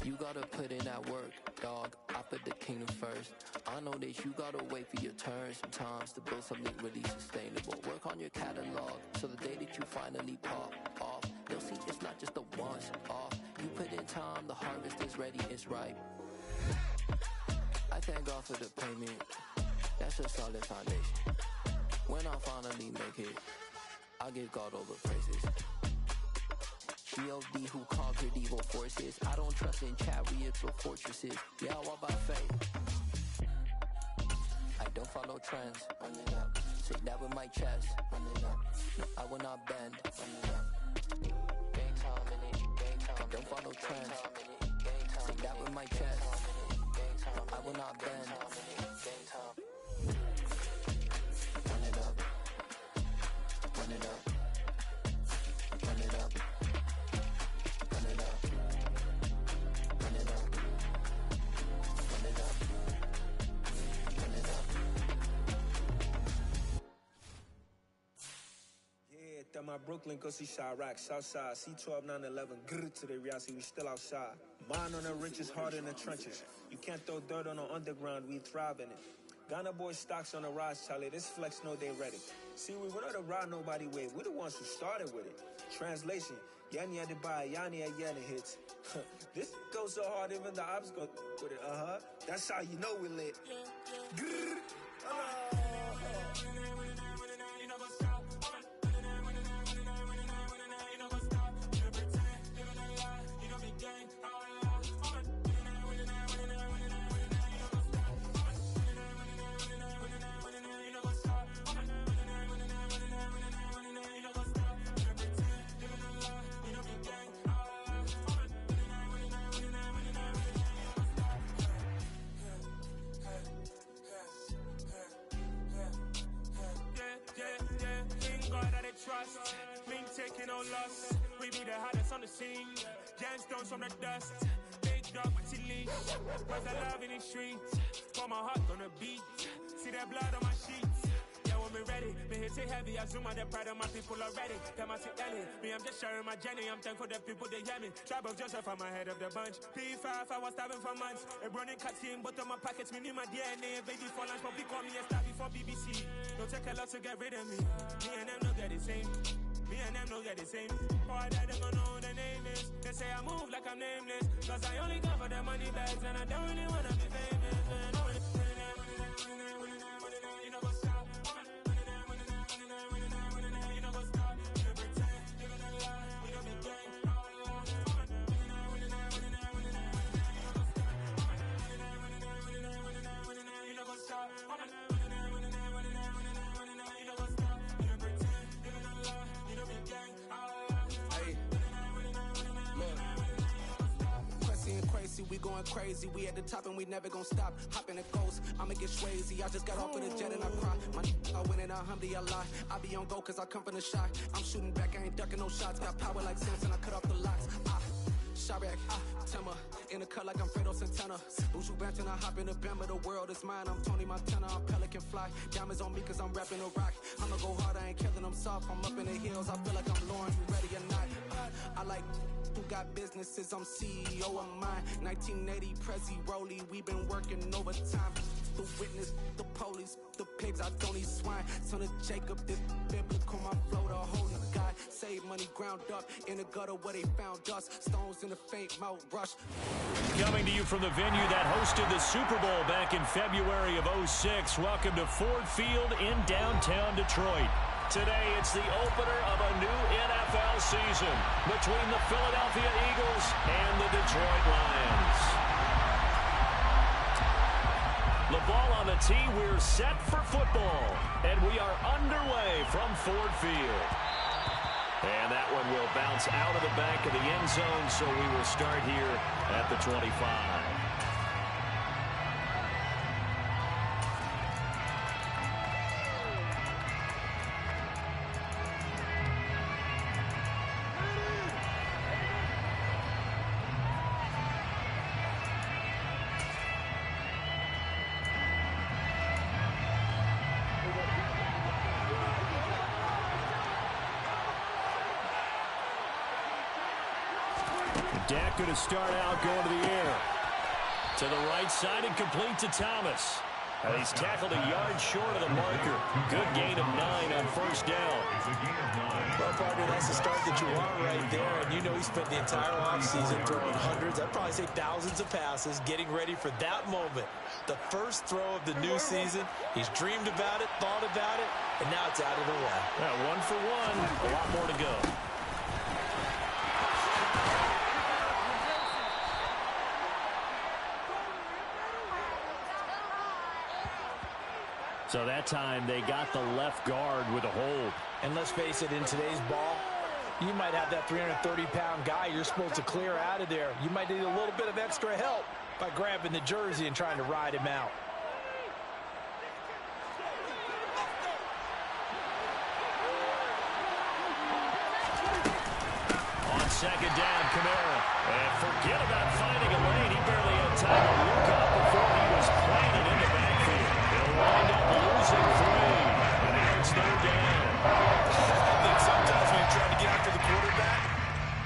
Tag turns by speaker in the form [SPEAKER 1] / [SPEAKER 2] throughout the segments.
[SPEAKER 1] You gotta put in that work, dog. I put the kingdom first. I know that you gotta wait for your turn sometimes to build something really sustainable. Work on your catalog, so the day that you finally pop off, you'll see it's not just a once off. You put in time, the harvest is ready, it's ripe. I thank God for the payment. That's a solid foundation. When I finally make it, I give God all the praises. G.O.D. who conquered evil forces. I don't trust in chariots or fortresses. Yeah, I walk by faith. I don't follow trends. Say that with my chest. No, I will not bend. Gang time in it. I don't follow trends. Say that with my chest. I will not bend. Run it up. Run it up. Run it up. Run it up. Run it up. Run it up. Run it up.
[SPEAKER 2] Yeah, that my Brooklyn, go see Chirac, Southside, C12, 911, grr to the reality, we still outside. Mine on the riches, hard in the trenches. You can't throw dirt on the underground, we thrive in it. Ghana boys stocks on the rise, Charlie, this flex know they ready. See, we were not to ride nobody way, we the ones who started with it. Translation, Yanni had to buy, Yanni had Yanni hits. This goes so hard, even the ops go with it, That's how you know we lit. Grr,
[SPEAKER 3] trust, mean taking no loss. We be the hottest on the scene. Gemstones from the dust. Big dog with your leash. Where's the love in the streets? Pour my heart on the beat. See that blood on my sheets. Yeah, when we ready, me hit it heavy. I zoom out the pride of my people already. Them I see Ellie. Me, I'm just sharing my journey. I'm thankful that people they hear me. Tribe of Joseph, I'm ahead of the bunch. P5, I was starving for months. A running cut team, but on my pockets, me need my DNA. Baby for lunch, probably call me a star before BBC. Don't take a lot to get rid of me. Me and them don't get the same. Me and them don't get the same. Boy, that them gonna know who the name is. They say I move like I'm nameless. Cause I only come for the money bags and I don't really wanna be famous. Man. You know what's up? You know what's up? You pretend, living a lie. We don't be gang. You know what's up?
[SPEAKER 4] We going crazy, we at the top and we never gonna stop. Hop in a ghost, I'ma get crazy. I just got off of the jet and I cry. My I win it, alhamdulillah. I be on go cause I come from the shot. I'm shooting back, I ain't ducking no shots. Got power like Samson, I cut off the locks. Chirac, Timmer, in the cut like I'm Fredo Santana. Buju Banton, I hop in the Bama, the world is mine. I'm Tony Montana, I'm Pelican Fly. Diamonds on me cause I'm rapping a rock. I'ma go hard, I ain't killing them soft. I'm up in the hills, I feel like I'm Lauren, you ready or not? I like who got businesses, I'm CEO of mine. 1980, Prezi Rolly, we been working overtime. The witness, the police, the pigs, I don't eat swine. Son of Jacob, this biblical, my flow, the holy God. Save money ground up in the gutter where they found dust. Stones in the faint mouth rush.
[SPEAKER 5] Coming to you from the venue that hosted the Super Bowl back in February of '06. Welcome to Ford Field in downtown Detroit. Today, it's the opener of a new NFL season between the Philadelphia Eagles and the Detroit Lions. The ball on the tee, we're set for football, and we are underway from Ford Field. And that one will bounce out of the back of the end zone, so we will start here at the 25. Dak going to start out going to the air. To the right side and complete to Thomas. And he's tackled a yard short of the marker. Good gain of 9 on first down.
[SPEAKER 6] Well, partner, that's the start that you want right there. And you know he spent the entire offseason throwing hundreds, I'd probably say thousands of passes, getting ready for that moment. The first throw of the new season. He's dreamed about it, thought about it, and now it's out of the way.
[SPEAKER 5] Yeah, 1 for 1. A lot more to go. So that time they got the left guard with a hold.
[SPEAKER 6] And let's face it, in today's ball, you might have that 330-pound guy you're supposed to clear out of there. You might need a little bit of extra help by grabbing the jersey and trying to ride him out.
[SPEAKER 5] On second down, Kamara. And forget about finding a lane. He barely had time to look up before he was planted in the backfield. He'll wind up losing 3. And now it's third down.
[SPEAKER 6] I think sometimes when you're trying to get after the quarterback,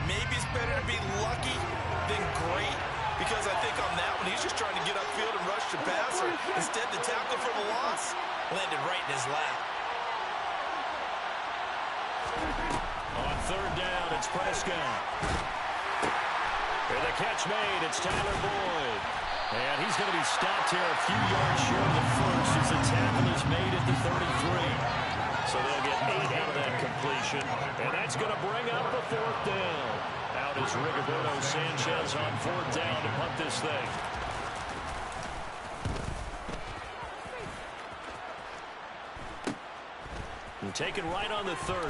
[SPEAKER 6] maybe it's better to be lucky than great. Because I think on that one, he's just trying to get upfield and rush the passer. Instead, the tackle for the loss landed right in his lap.
[SPEAKER 5] On third down, it's Prescott. And the catch made, it's Tyler Boyd. And he's going to be stopped here a few yards short of the first as the tackle is made at the 33. So they'll get 8 out of that completion. And that's going to bring up a fourth down. Out is Rigoberto Sanchez on fourth down to punt this thing. And taken right on the 30.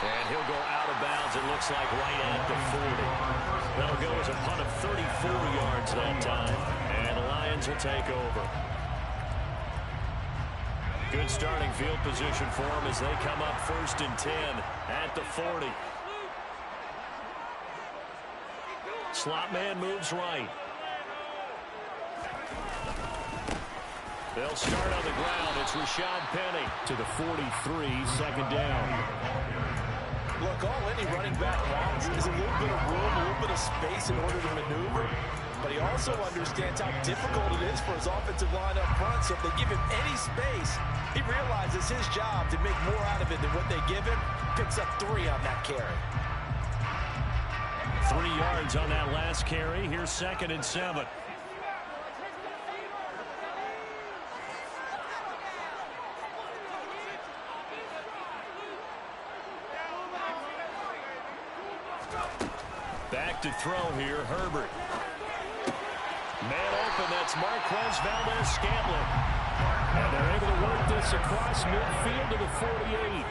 [SPEAKER 5] And he'll go out of bounds, it looks like, right at the 40. That'll go as a punt of 34 yards that time. And the Lions will take over. Good starting field position for them as they come up 1st and 10 at the 40. Slot man moves right. They'll start on the ground. It's Rashad Penny to the 43, second down.
[SPEAKER 6] Look, all any running back wants is a little bit of room, a little bit of space in order to maneuver. But he also understands how difficult it is for his offensive line up front. So if they give him any space, he realizes his job to make more out of it than what they give him. Picks up 3 on that carry.
[SPEAKER 5] 3 yards on that last carry. Here's 2nd and 7. Back to throw here, Herbert. Man open, that's Marquez Valdez-Scantling. And they're able to work this across midfield to the 48.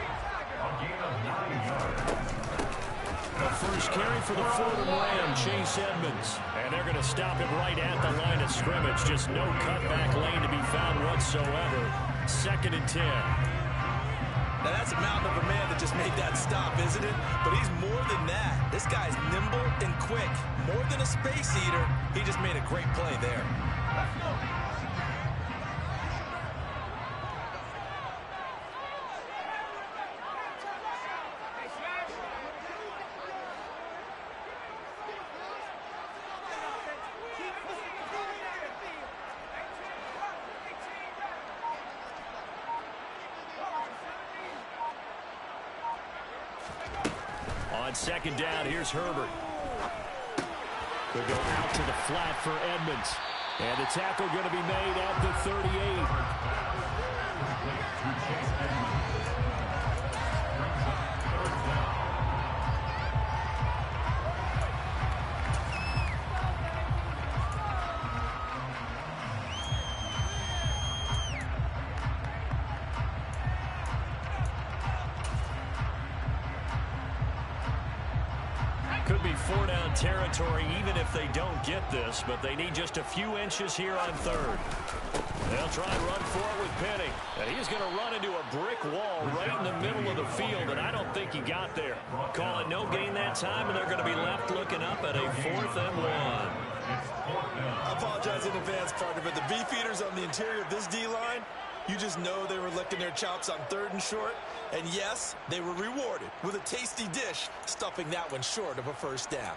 [SPEAKER 5] The first carry for the Fordham Ram, Chase Edmonds. And they're going to stop him right at the line of scrimmage. Just no cutback lane to be found whatsoever. 2nd and 10.
[SPEAKER 6] Now, that's a mountain of a man that just made that stop, isn't it? But he's more than that. This guy's nimble and quick. More than a space eater, he just made a great play there.
[SPEAKER 5] On 2nd down, here's Herbert. Could go out to the flat for Edmonds. And the tackle going to be made at the 38. Could be 4-down territory even if they don't get this, but they need just a few inches here on 3rd. They'll try and run for it with Penny. And he's going to run into a brick wall right in the middle of the field, and I don't think he got there. Call it no gain that time, and they're going to be left looking up at a 4th and 1.
[SPEAKER 6] I apologize in advance, partner, but the beefeaters on the interior of this D-line, you just know they were licking their chops on 3rd and short. And yes, they were rewarded with a tasty dish, stuffing that one short of a 1st down.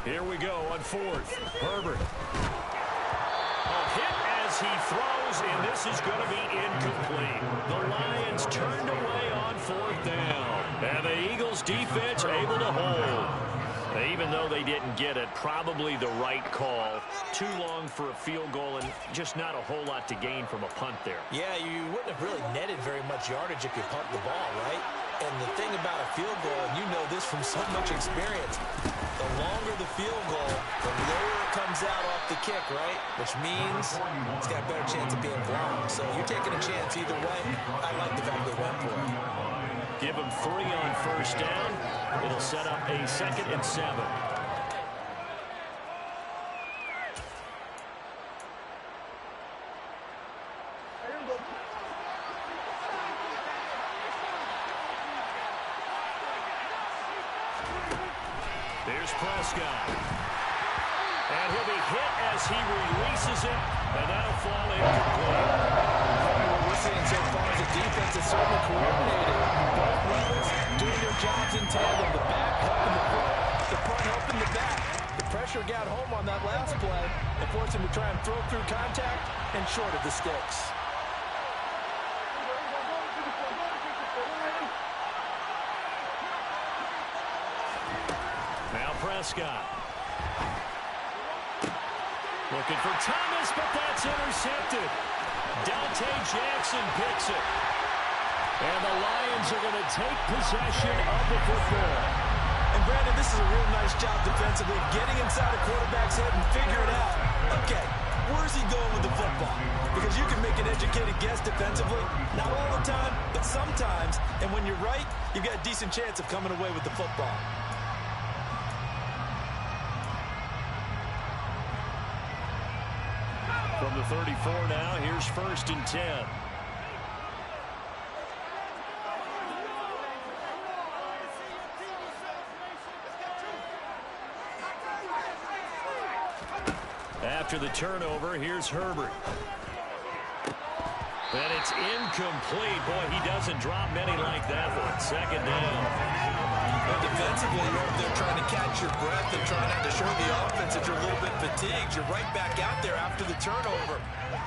[SPEAKER 5] Here we go on fourth. Herbert. A hit as he throws, and this is going to be incomplete. The Lions turned away on fourth down. And the Eagles defense able to hold. Even though they didn't get it, probably the right call. Too long for a field goal and just not a whole lot to gain from a punt there.
[SPEAKER 6] Yeah, you wouldn't have really netted very much yardage if you punt the ball, right? And the thing about a field goal, and you know this from so much experience, the longer the field goal, the lower it comes out off the kick, right? Which means it's got a better chance of being blocked. So you're taking a chance either way. I like the fact they went for it.
[SPEAKER 5] Give them 3 on first down. It'll set up a 2nd and 7. There's Prescott. And he'll be hit as he releases it, and that'll fall incomplete.
[SPEAKER 6] What we're seeing so far is a defense that's certainly coordinated. Both levels doing their jobs in tandem. The back helping the front helping the back. The pressure got home on that last play and forced him to try and throw through contact and short of the sticks.
[SPEAKER 5] Now Prescott. Looking for Thomas, but that's intercepted. Dante Jackson picks it. And the Lions are going to take possession of the football.
[SPEAKER 6] And Brandon, this is a real nice job defensively, getting inside a quarterback's head and figuring out, okay, where's he going with the football? Because you can make an educated guess defensively, not all the time, but sometimes. And when you're right, you've got a decent chance of coming away with the football.
[SPEAKER 5] From the 34 now, here's 1st and 10. After the turnover, here's Herbert. And it's incomplete. Boy, he doesn't drop many like that one. 2nd down.
[SPEAKER 6] Well, defensively, they're trying to catch your breath and trying not to show the offense that you're a little bit fatigued. You're right back out there after the turnover.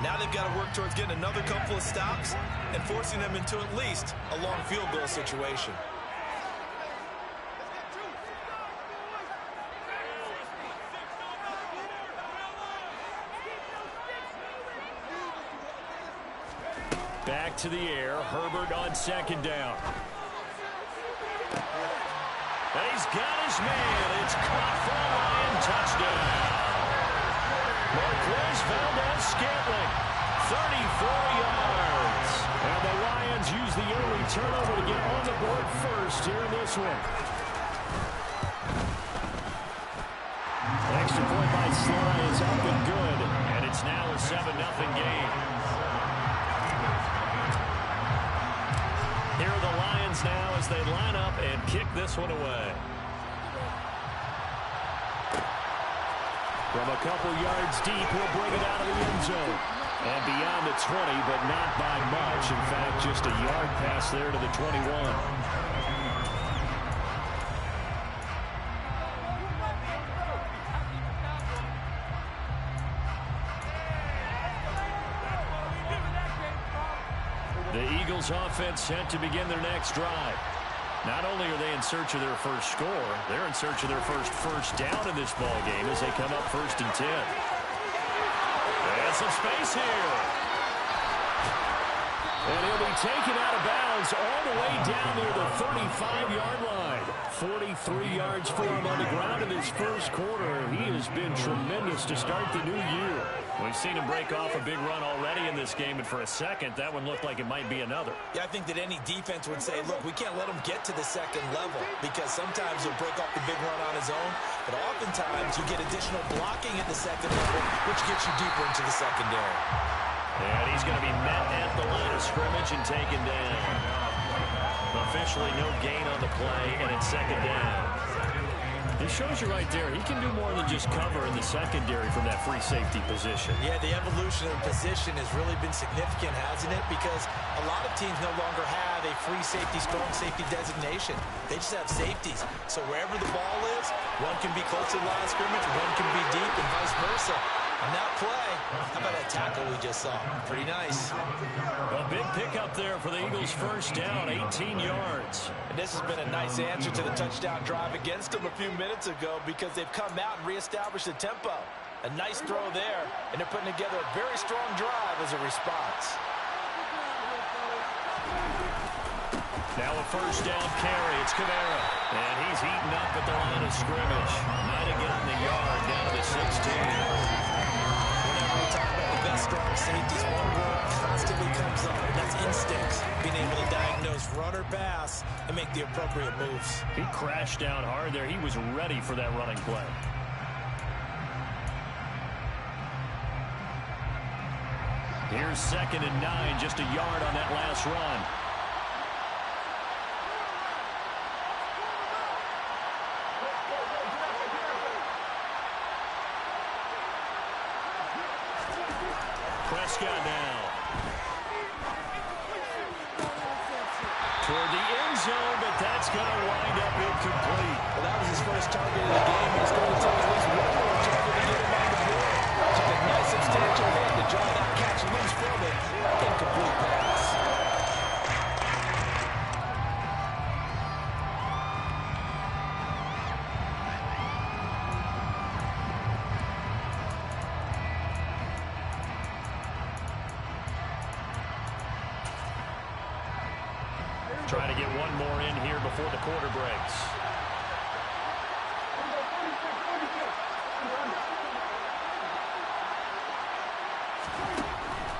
[SPEAKER 6] Now they've got to work towards getting another couple of stops and forcing them into at least a long field goal situation.
[SPEAKER 5] Back to the air. Herbert on 2nd down. And he's got his man. It's caught for a Lion touchdown. Marquez Valdez-Scantling, 34 yards. And the Lions use the early turnover to get on the board first here in this one. Extra point by Sly is up and good. And it's now a 7-0 game. Here are the Lions now as they line up and kick this one away. From a couple yards deep, he'll bring it out of the end zone. And beyond the 20, but not by much. In fact, just a yard pass there to the 21. The Eagles offense set to begin their next drive. Not only are they in search of their first score, they're in search of their first down in this ball game as they come up 1st and 10. There's some space here. And he'll be taken out of bounds all the way down near the 35-yard line. 43 yards for him on the ground in his first quarter. He has been tremendous to start the new year. We've seen him break off a big run already in this game, and for a second, that one looked like it might be another.
[SPEAKER 6] Yeah, I think that any defense would say, look, we can't let him get to the 2nd level because sometimes he'll break off the big run on his own, but oftentimes you get additional blocking at the 2nd level, which gets you deeper into the secondary.
[SPEAKER 5] And he's going to be met at the line of scrimmage and taken down. Officially no gain on the play, and it's 2nd down. It shows you right there, he can do more than just cover in the secondary from that free safety position.
[SPEAKER 6] Yeah, the evolution of the position has really been significant, hasn't it? Because a lot of teams no longer have a free safety, strong safety designation. They just have safeties. So wherever the ball is, one can be close to the line of scrimmage, one can be deep, and vice versa. On that play, how about that tackle we just saw? Pretty nice.
[SPEAKER 5] A big pickup there for the Eagles' first down, 18 yards.
[SPEAKER 6] And this has been a nice answer to the touchdown drive against them a few minutes ago because they've come out and reestablished the tempo. A nice throw there, and they're putting together a very strong drive as a response.
[SPEAKER 5] Now a first down carry. It's Kamara. And he's eaten up at the line of scrimmage. Might have gotten the yard down to the 16.
[SPEAKER 6] Whenever we talk about the best strong safeties, one word constantly comes up, and that's instincts. Being able to diagnose run or pass and make the appropriate moves.
[SPEAKER 5] He crashed down hard there. He was ready for that running play. Here's 2nd and 9, just a yard on that last run. Prescott now. Toward the end zone, but that's going to wind up incomplete.
[SPEAKER 6] Well, that was his first target of the game, and it's going to take at least one more target to get him on the board. Took a nice substantial hit to draw that catch loose from it. Incomplete pass.
[SPEAKER 5] Trying to get one more in here before the quarter breaks.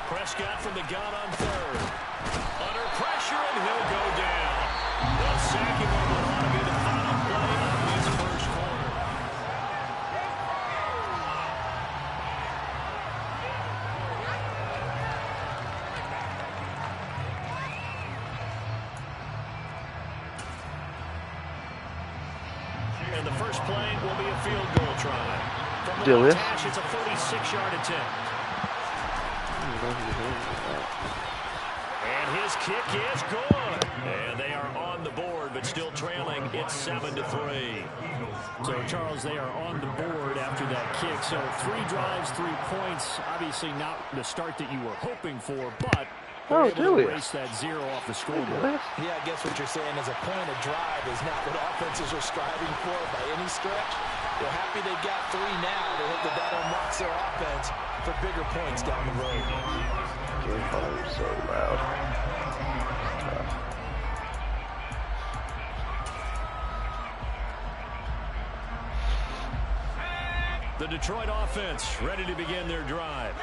[SPEAKER 5] Prescott from the gun on 3rd. Under pressure, and he'll go down. The second one ought to be the final play of this first quarter. And the first play will be a field goal try. From the attach, it's a 46-yard attempt. And his kick is good. And they are on the board, but still trailing. It's 7-3. So, Charles, they are on the board after that kick. So, 3 drives, 3 points. Obviously not the start that you were hoping for, but able to erase that 0 off the scoreboard.
[SPEAKER 6] Yeah, I guess what you're saying is a point of drive is not what offenses are striving for by any stretch. They're happy they got 3 now. They hope that unlocks their offense for bigger points down the road.
[SPEAKER 7] Game volume is so loud.
[SPEAKER 5] The Detroit offense ready to begin their drive.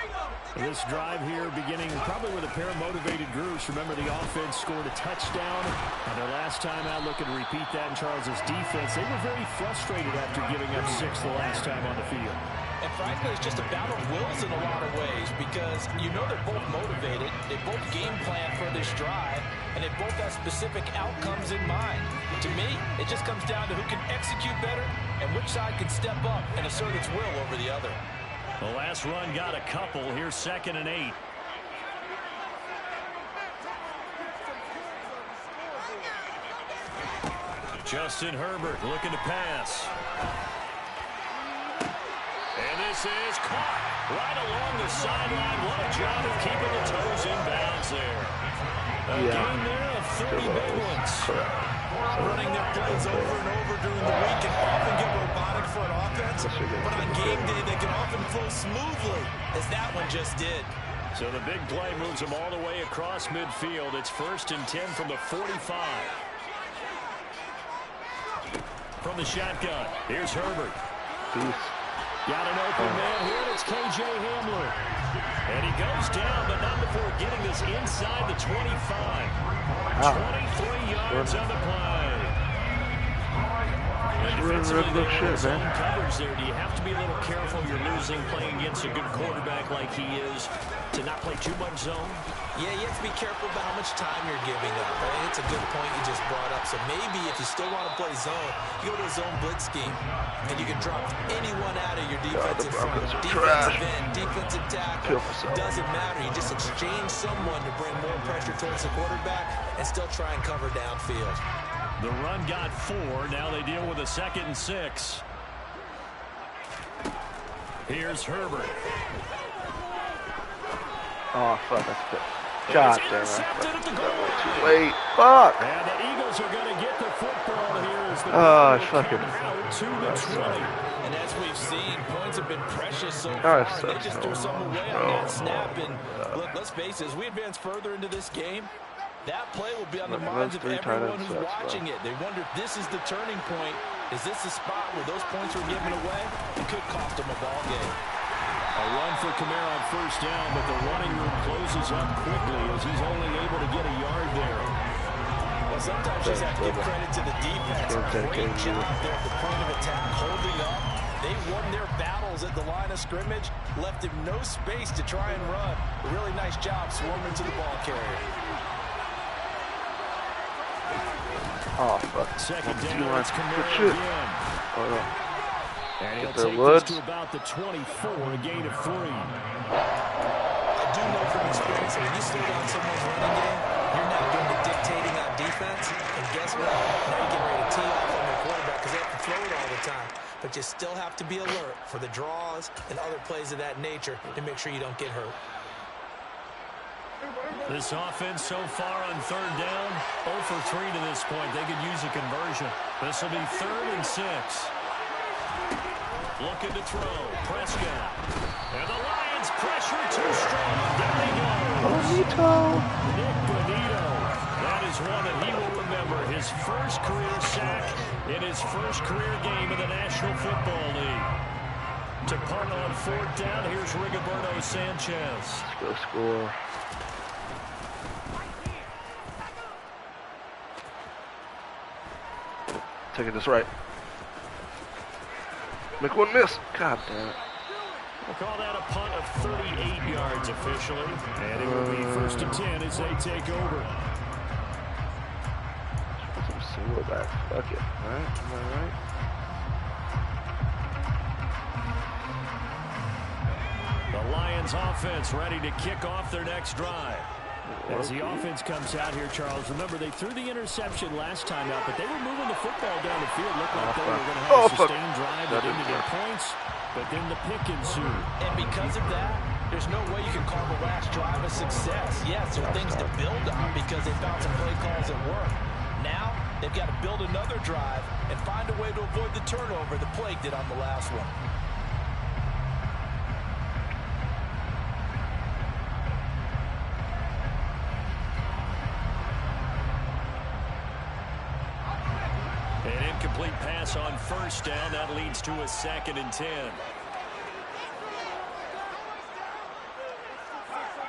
[SPEAKER 5] This drive here beginning probably with a pair of motivated groups. Remember, the offense scored a touchdown. And their last time out, looking to repeat that in Charles's defense. They were very frustrated after giving up 6 the last time on the field.
[SPEAKER 6] And frankly, it's just a battle of wills in a lot of ways because you know they're both motivated, they both game plan for this drive, and they both have specific outcomes in mind. To me, it just comes down to who can execute better and which side can step up and assert its will over the other.
[SPEAKER 5] The last run got a couple. Here's 2nd and 8. Justin Herbert looking to pass. And this is caught right along the sideline. What a job of keeping the toes in bounds there. A game there of 30 big ones.
[SPEAKER 6] Running their plays over and over during the week can often get robotic for an offense, but on game day they can often flow smoothly, as that one just did.
[SPEAKER 5] So the big play moves them all the way across midfield. It's 1st and 10 from the 45. From the shotgun, here's Herbert. Got an open man here. It's K.J. Hamler. And he goes down, but not before getting this inside the 25. 23 yards on the play. And defensively, coverage there. Do you have to be a little careful? You're losing playing against a good quarterback like he is. to not play too much zone?
[SPEAKER 6] Yeah, you have to be careful about how much time you're giving up. Right? It's a good point you just brought up. So maybe if you still want to play zone, you go to a zone blitz scheme, and you can drop anyone out of your defensive front. Defensive end, defensive tackle, doesn't matter. You just exchange someone to bring more pressure towards the quarterback and still try and cover downfield.
[SPEAKER 5] The run got 4. Now they deal with a 2nd and 6. Here's Herbert.
[SPEAKER 7] Oh, fuck, that's good. God damn it. Too late. Fuck.
[SPEAKER 5] And the Eagles are going to get the football here as the
[SPEAKER 7] fucking
[SPEAKER 5] out to the 20.
[SPEAKER 6] And as we've seen, points have been precious so far. They just threw some away on that snap. And look, let's face it, as we advance further into this game, that play will be on the minds of everyone who's watching it. They wonder if this is the turning point. Is this the spot where those points were given away? It could cost them a ball game.
[SPEAKER 5] A run for Kamara on 1st down, but the running room closes up quickly as he's only able to get a yard there.
[SPEAKER 6] Well, sometimes you just have to give credit to the defense. Great job there at the point of attack, holding up. They won their battles at the line of scrimmage, left him no space to try and run. A really nice job swarming to the ball carrier.
[SPEAKER 7] Oh, fuck.
[SPEAKER 5] 2nd down, it's Kamara again.
[SPEAKER 7] Oh, no.
[SPEAKER 5] And he'll take this to about the 24, a gain of 3.
[SPEAKER 6] I do know from experience that when you slow down someone's running game, you're not doing the dictating on defense. And guess what? Now you're getting ready to tee off on your quarterback because they have to throw it all the time. But you still have to be alert for the draws and other plays of that nature to make sure you don't get hurt.
[SPEAKER 5] This offense so far on 3rd down, 0 for 3 to this point. They could use a conversion. This will be 3rd and 6. Looking to throw. Prescott. And the Lions pressure too strong. Down he goes. Nick Bonito. That is one that he will remember. His first career sack in his first career game in the National Football League. To punt on 4th down, here's Rigoberto Sanchez.
[SPEAKER 7] Let's go score. Taking this right. Make one miss. God damn it.
[SPEAKER 5] We'll call that a punt of 38 yards officially. And it will be 1st and 10 as they take over.
[SPEAKER 7] Some single back. Fuck it. Right? Am I right?
[SPEAKER 5] The Lions offense ready to kick off their next drive. As the offense comes out here, Charles, remember they threw the interception last time out, but they were moving the football down the field. Looked like they were going to have a sustained drive that ended in points, but then the pick ensued.
[SPEAKER 6] And because of that, there's no way you can call the last drive a success. Yes, there are things to build on because they found some play calls that work. Now, they've got to build another drive and find a way to avoid the turnover the play did on the last one.
[SPEAKER 5] An incomplete pass on 1st down. That leads to a 2nd and 10.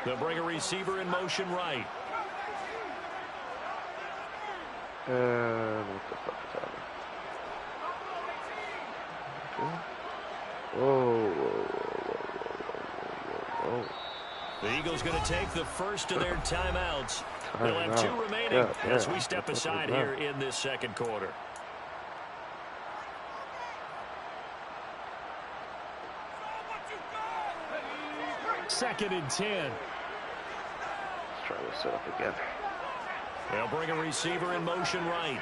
[SPEAKER 5] They'll bring a receiver in motion right.
[SPEAKER 7] What the fuck is happening? Okay. Whoa.
[SPEAKER 5] The Eagles going to take the first of their timeouts. They'll have 2 remaining as we step aside here in this 2nd quarter. 2nd and 10.
[SPEAKER 7] Let's try to set up again.
[SPEAKER 5] They'll bring a receiver in motion right.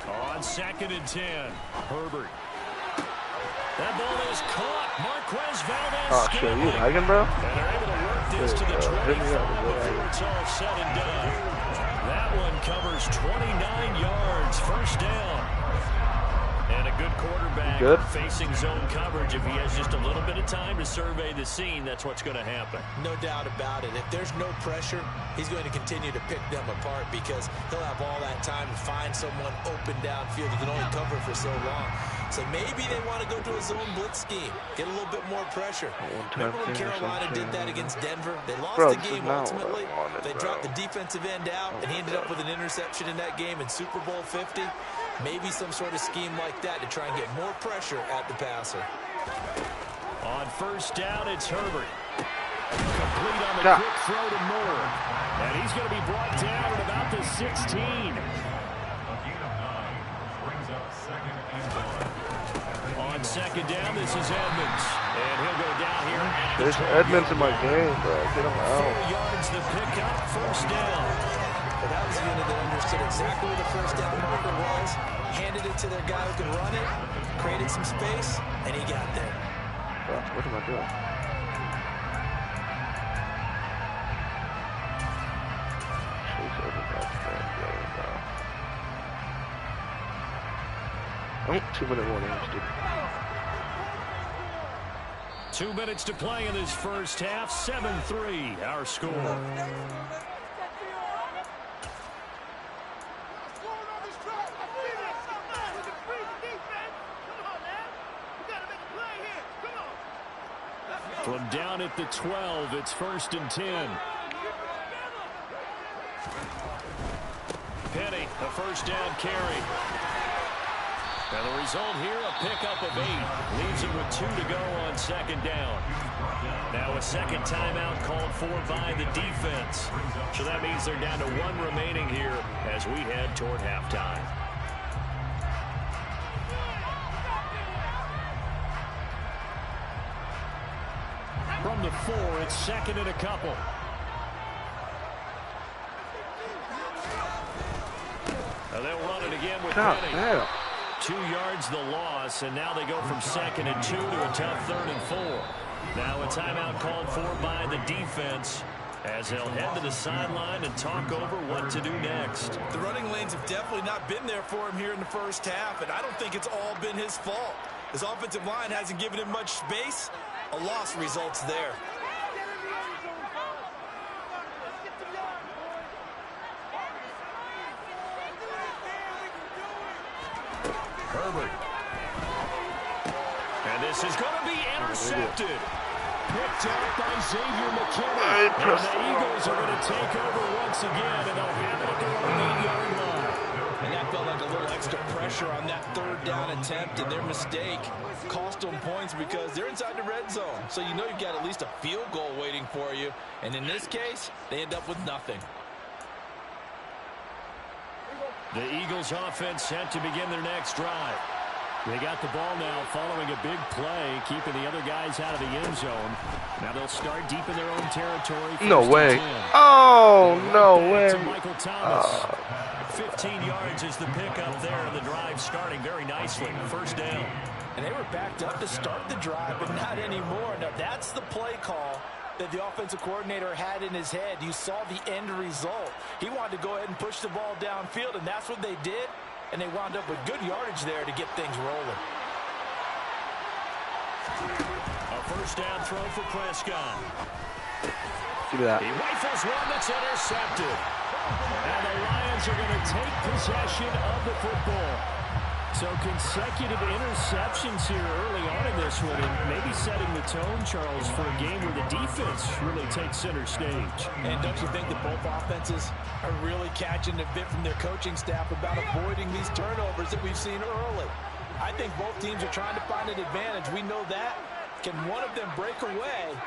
[SPEAKER 5] On 2nd and 10, Herbert. That ball is caught. Marquez Valdez.
[SPEAKER 7] Oh, shit, you lagging, bro?
[SPEAKER 5] And they're able to work this to the 25 before it's all said and done. That one covers 29 yards. 1st down. And a good quarterback facing zone coverage. If he has just a little bit of time to survey the scene, that's what's going to happen.
[SPEAKER 6] No doubt about it. If there's no pressure, he's going to continue to pick them apart because he'll have all that time to find someone open downfield who can only cover for so long. So maybe they want to go to a zone blitz scheme, get a little bit more pressure. Remember when Carolina did that against Denver? They lost the game ultimately. They dropped the defensive end out, and he ended up with an interception in that game in Super Bowl 50. Maybe some sort of scheme like that to try and get more pressure at the passer.
[SPEAKER 5] On first down, it's Herbert. Complete on the quick throw to Moore. And he's going to be brought down at about the 16. On second down, this is Edmonds. And he'll go down here.
[SPEAKER 7] There's Edmonds in my game, bro. Get him out.
[SPEAKER 5] 4 yards the pickup, first down.
[SPEAKER 6] But that was the unit that understood exactly where the first down marker was, handed it to their guy who could run it, created some space, and he got there.
[SPEAKER 7] What am I doing? Oh, 2-minute warning, stupid.
[SPEAKER 5] 2 minutes to play in this first half. 7-3, our score. From down at the 12, it's 1st and 10. Penny, a first down carry. And the result here, a pickup of 8. Leaves him with 2 to go on second down. Now a second timeout called for by the defense. So that means they're down to 1 remaining here as we head toward halftime. From the 4, it's 2nd and a couple. Now they'll run it again with Penny.
[SPEAKER 7] Damn.
[SPEAKER 5] 2 yards the loss, and now they go from 2nd and 2 to a tough 3rd and 4. Now a timeout called for by the defense as they'll head to the sideline and talk over what to do next.
[SPEAKER 6] The running lanes have definitely not been there for him here in the first half, and I don't think it's all been his fault. His offensive line hasn't given him much space. A loss results there.
[SPEAKER 5] Herbert. And this is going to be intercepted. Picked up by Xavier McKinney. And the Eagles are going to take over once again, and they'll have it at their own 8-yard line.
[SPEAKER 6] And that felt like a little extra pressure on that 3rd down attempt, and their mistake cost them points because they're inside the red zone. So you know you've got at least a field goal waiting for you. And in this case, they end up with nothing.
[SPEAKER 5] The Eagles offense set to begin their next drive. They got the ball now following a big play, keeping the other guys out of the end zone. Now they'll start deep in their own territory.
[SPEAKER 7] No way. Oh, no way.
[SPEAKER 5] To Michael Thomas. 15 yards is the pickup there, and the drive starting very nicely. First down.
[SPEAKER 6] And they were backed up to start the drive, but not anymore. Now that's the play call that the offensive coordinator had in his head. You saw the end result. He wanted to go ahead and push the ball downfield, and that's what they did. And they wound up with good yardage there to get things rolling.
[SPEAKER 5] A first down throw for Prescott.
[SPEAKER 7] Give me that.
[SPEAKER 5] He rifles one that's intercepted. And the Lions are going to take possession of the football. So consecutive interceptions here early on in this one, and maybe setting the tone, Charles, for a game where the defense really takes center stage.
[SPEAKER 6] And don't you think that both offenses are really catching the bit from their coaching staff about avoiding these turnovers that we've seen early? I think both teams are trying to find an advantage. We know that. Can one of them break away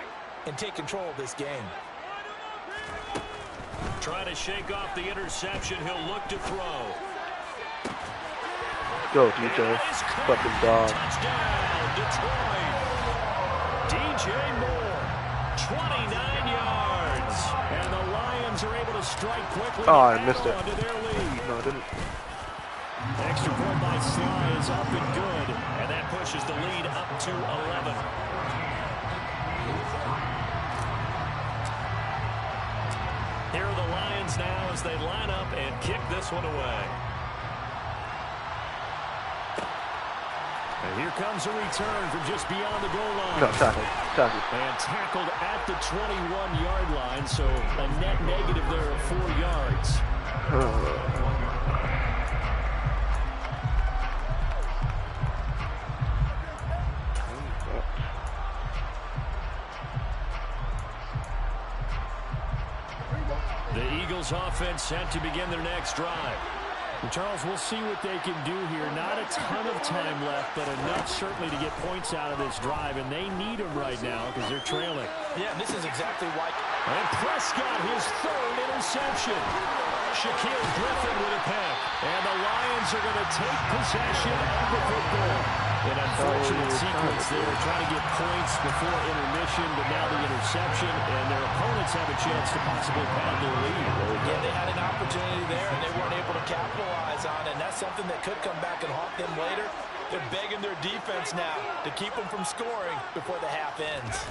[SPEAKER 6] and take control of this game?
[SPEAKER 5] Trying to shake off the interception. He'll look to throw.
[SPEAKER 7] Go, DJ. Fucking dog.
[SPEAKER 5] Touchdown, Detroit. DJ Moore, 29 yards. And the Lions are able to strike quickly.
[SPEAKER 7] Oh, I missed it.
[SPEAKER 5] Onto their lead.
[SPEAKER 7] No, I didn't.
[SPEAKER 5] Extra point by Sly is up and good. And that pushes the lead up to 11. Here are the Lions now as they line up and kick this one away. And here comes a return from just beyond the goal line.
[SPEAKER 7] No, tackle.
[SPEAKER 5] And tackled at the 21-yard line, so a net negative there of 4 yards. The Eagles offense set to begin their next drive. And Charles, we'll see what they can do here. Not a ton of time left, but enough certainly to get points out of this drive, and they need them right now because they're trailing.
[SPEAKER 6] Yeah, this is exactly why.
[SPEAKER 5] And Prescott, his third interception. Shaquille Griffin with a pick. And the Lions are going to take possession of the football. An unfortunate sequence. They were trying to get points before intermission, but now the interception, and their opponents have a chance to possibly pad their lead.
[SPEAKER 6] Yeah, they had an opportunity there, and they weren't able to capitalize on it, and that's something that could come back and haunt them later. They're begging their defense now to keep them from scoring before the half ends.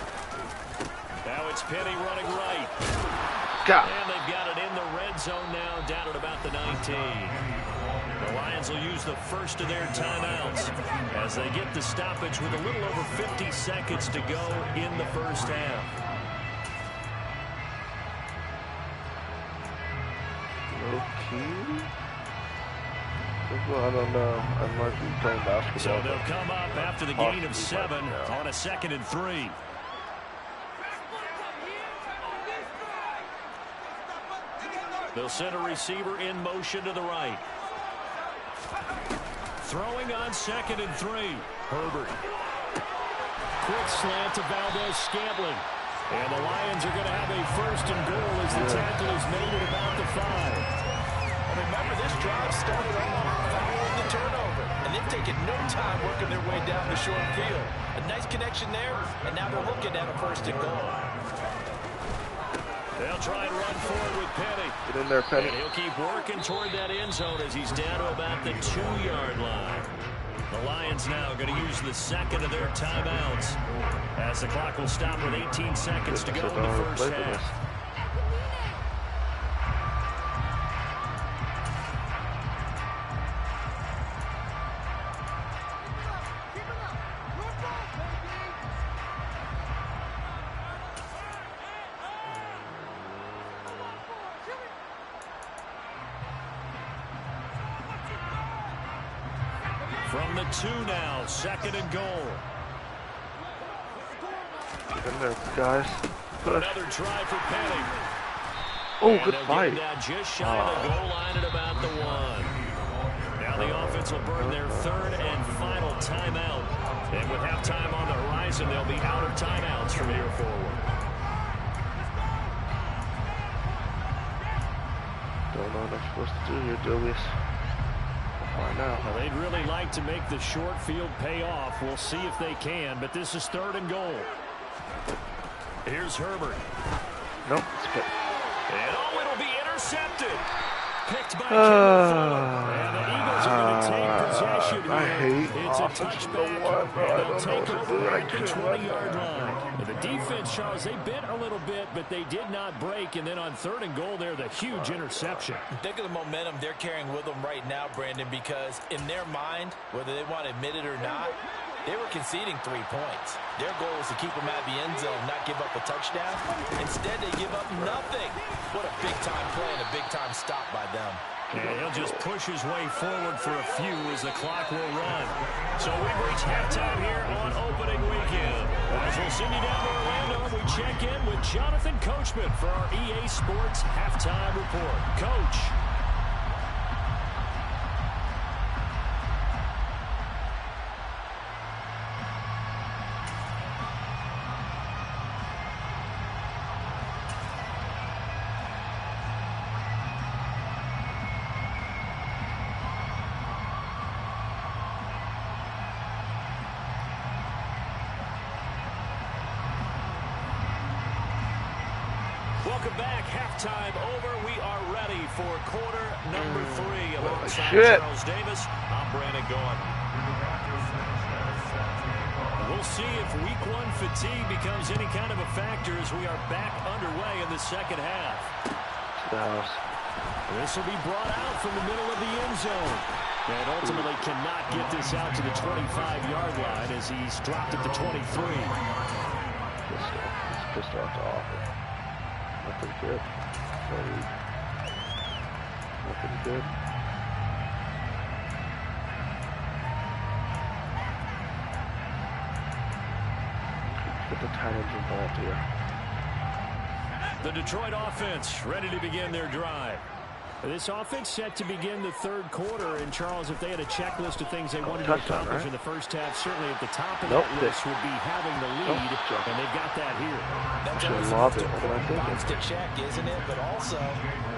[SPEAKER 5] Now it's Penny running right. And they've got it in the red zone now, down at about the 19. The Lions will use the first of their timeouts as they get the stoppage with a little over 50 seconds to go in the first half.
[SPEAKER 7] Okay. I don't know. I might be playing basketball.
[SPEAKER 5] So they'll come up after the gain of 7 on a 2nd and 3. They'll send a receiver in motion to the right. Throwing on 2nd and 3. Herbert. Quick slant to Valdez-Scantling. And the Lions are going to have a 1st and goal as the tackle is made at about the 5.
[SPEAKER 6] And remember, this drive started following the turnover. And they've taken no time working their way down the short field. A nice connection there, and now they're looking at a 1st and goal.
[SPEAKER 5] They'll try and run forward with Penny.
[SPEAKER 7] Get in there, Penny.
[SPEAKER 5] And he'll keep working toward that end zone as he's down to about the 2-yard line. The Lions now going to use the 2nd of their timeouts as the clock will stop with 18 seconds to go in the first half. From the 2 now, 2nd and goal.
[SPEAKER 7] Get in there, guys. Push.
[SPEAKER 5] Another try for Penny.
[SPEAKER 7] Oh, good fight.
[SPEAKER 5] Now just shy of the goal line at about the 1. Now the offense will burn their 3rd and final timeout. And with halftime on the horizon, they'll be out of timeouts from here forward.
[SPEAKER 7] Don't know what I'm supposed to do here, Julius. Now.
[SPEAKER 5] Well, they'd really like to make the short field pay off. We'll see if they can, but this is 3rd and goal. Here's Herbert.
[SPEAKER 7] Nope, it's good.
[SPEAKER 5] And it'll be intercepted. Picked by and the Eagles are going to take possession here.
[SPEAKER 7] I hate
[SPEAKER 5] it's a touchback, and they'll take over at the 20-yard line. And the defense, Charles, they bit a little bit, but they did not break. And then on 3rd and goal there, the huge interception.
[SPEAKER 6] Think of the momentum they're carrying with them right now, Brandon, because in their mind, whether they want to admit it or not, they were conceding 3 points. Their goal was to keep them at the end zone, not give up a touchdown. Instead, they give up nothing. What a big-time play and a big-time stop by them.
[SPEAKER 5] And he'll just push his way forward for a few as the clock will run. So we've reached halftime here on opening weekend. As we'll send you down to Orlando, we check in with Jonathan Coachman for our EA Sports Halftime Report. Coach. Welcome back. Halftime over. We are ready for quarter number 3. Alongside Charles Davis, I'm Brandon Gordon. We'll see if week 1 fatigue becomes any kind of a factor as we are back underway in the second half. This will be brought out from the middle of the end zone. And ultimately cannot get this out to the 25-yard line as he's dropped at the 23.
[SPEAKER 7] He's pissed off to offer. Nothing good. Nothing good. Get the tight ends involved here.
[SPEAKER 5] The Detroit offense ready to begin their drive. This offense set to begin the third quarter. And, Charles, if they had a checklist of things they wanted to accomplish in the first half, certainly at the top of that list would be having the lead, and they've got that here.
[SPEAKER 6] That's always an important box to check, isn't it? But also,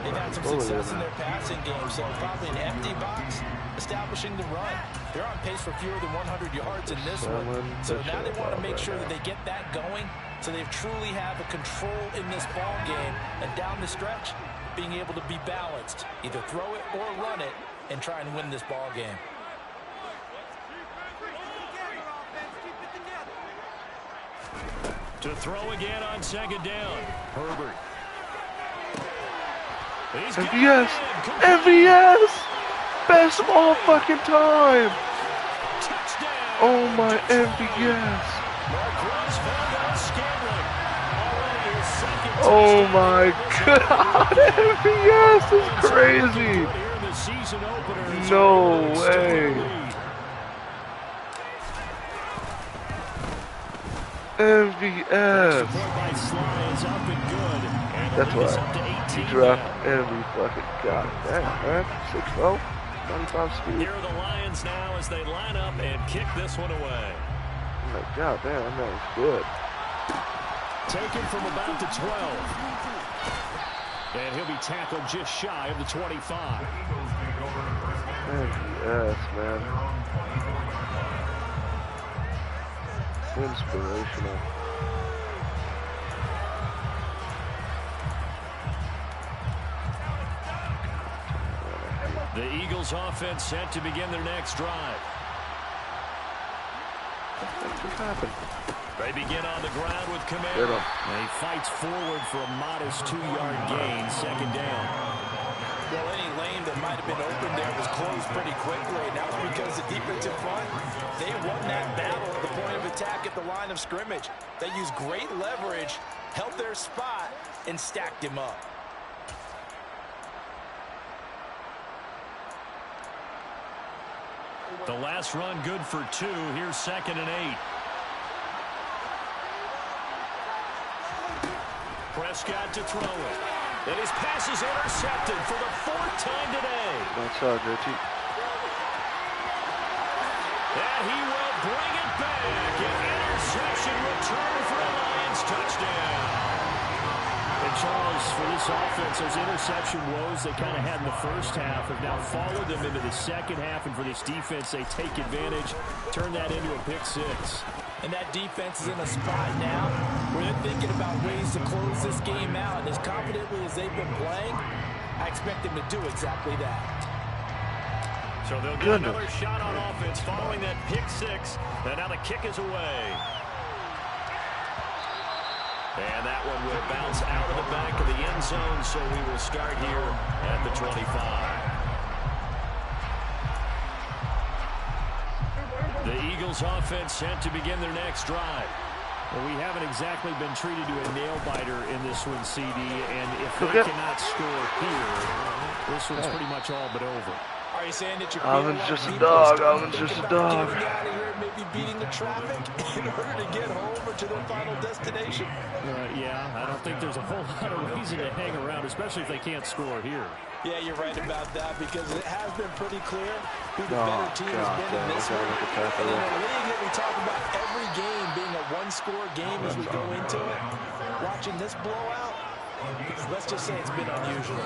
[SPEAKER 6] they've had some success in their passing game, so probably an empty box establishing the run. They're on pace for fewer than 100 yards in this one, so now they want to make sure that they get that going so they truly have a control in this ball game, and down the stretch, being able to be balanced, either throw it or run it, and try and win this ball game.
[SPEAKER 5] To throw again on second down, Herbert.
[SPEAKER 7] MVS! MVS! Best of all fucking time!
[SPEAKER 5] Touchdown!
[SPEAKER 7] Oh my MVS! Oh my god! MVS is crazy! No way! MVS! That's why you draft every fucking goddamn, man. 6'12", 95 speed.
[SPEAKER 5] Here are the Lions now as they line up and kick this one away.
[SPEAKER 7] Oh my god, damn, that man's good.
[SPEAKER 5] Taken from about the 12. And he'll be tackled just shy of the 25.
[SPEAKER 7] MVS, man. Inspirational.
[SPEAKER 5] The Eagles offense set to begin their next drive.
[SPEAKER 7] What just happened?
[SPEAKER 5] They begin on the ground with Camaro. And he fights forward for a modest 2-yard gain, second down.
[SPEAKER 6] Well, any lane that might have been open there was closed pretty quickly. And that was because the defensive front, they won that battle at the point of attack at the line of scrimmage. They used great leverage, held their spot, and stacked him up.
[SPEAKER 5] The last run good for 2. Here's second and 8. Prescott to throw it. And his pass is intercepted for the 4th time today.
[SPEAKER 7] That's all, Richie.
[SPEAKER 5] And he will bring it back. An interception return for a Lions touchdown. And Charles, for this offense, those interception woes they kind of had in the first half have now followed them into the second half. And for this defense, they take advantage, turn that into a pick 6.
[SPEAKER 6] And that defense is in a spot now where they're thinking about ways to close this game out. And as confidently as they've been playing, I expect them to do exactly that.
[SPEAKER 5] So they'll get another shot on offense following that pick 6. And now the kick is away. And that one will bounce out of the back of the end zone, so we will start here at the 25. The Eagles offense set to begin their next drive. Well, we haven't exactly been treated to a nail-biter in this one, CD, and if they cannot score here, this one's pretty much all but over.
[SPEAKER 6] Are you saying that you're
[SPEAKER 7] Alvin's just a dog. Alvin's just a dog.
[SPEAKER 6] Getting out of here, maybe beating the traffic in order to get home or to their final destination?
[SPEAKER 5] Yeah, I don't think there's a whole lot of reason to hang around, especially if they can't score here.
[SPEAKER 6] Yeah, you're right about that because it has been pretty clear who the better team has been in this one. And in a league that we talk about every game being a one-score game as we go into it, watching this blowout, let's just say it's been unusual.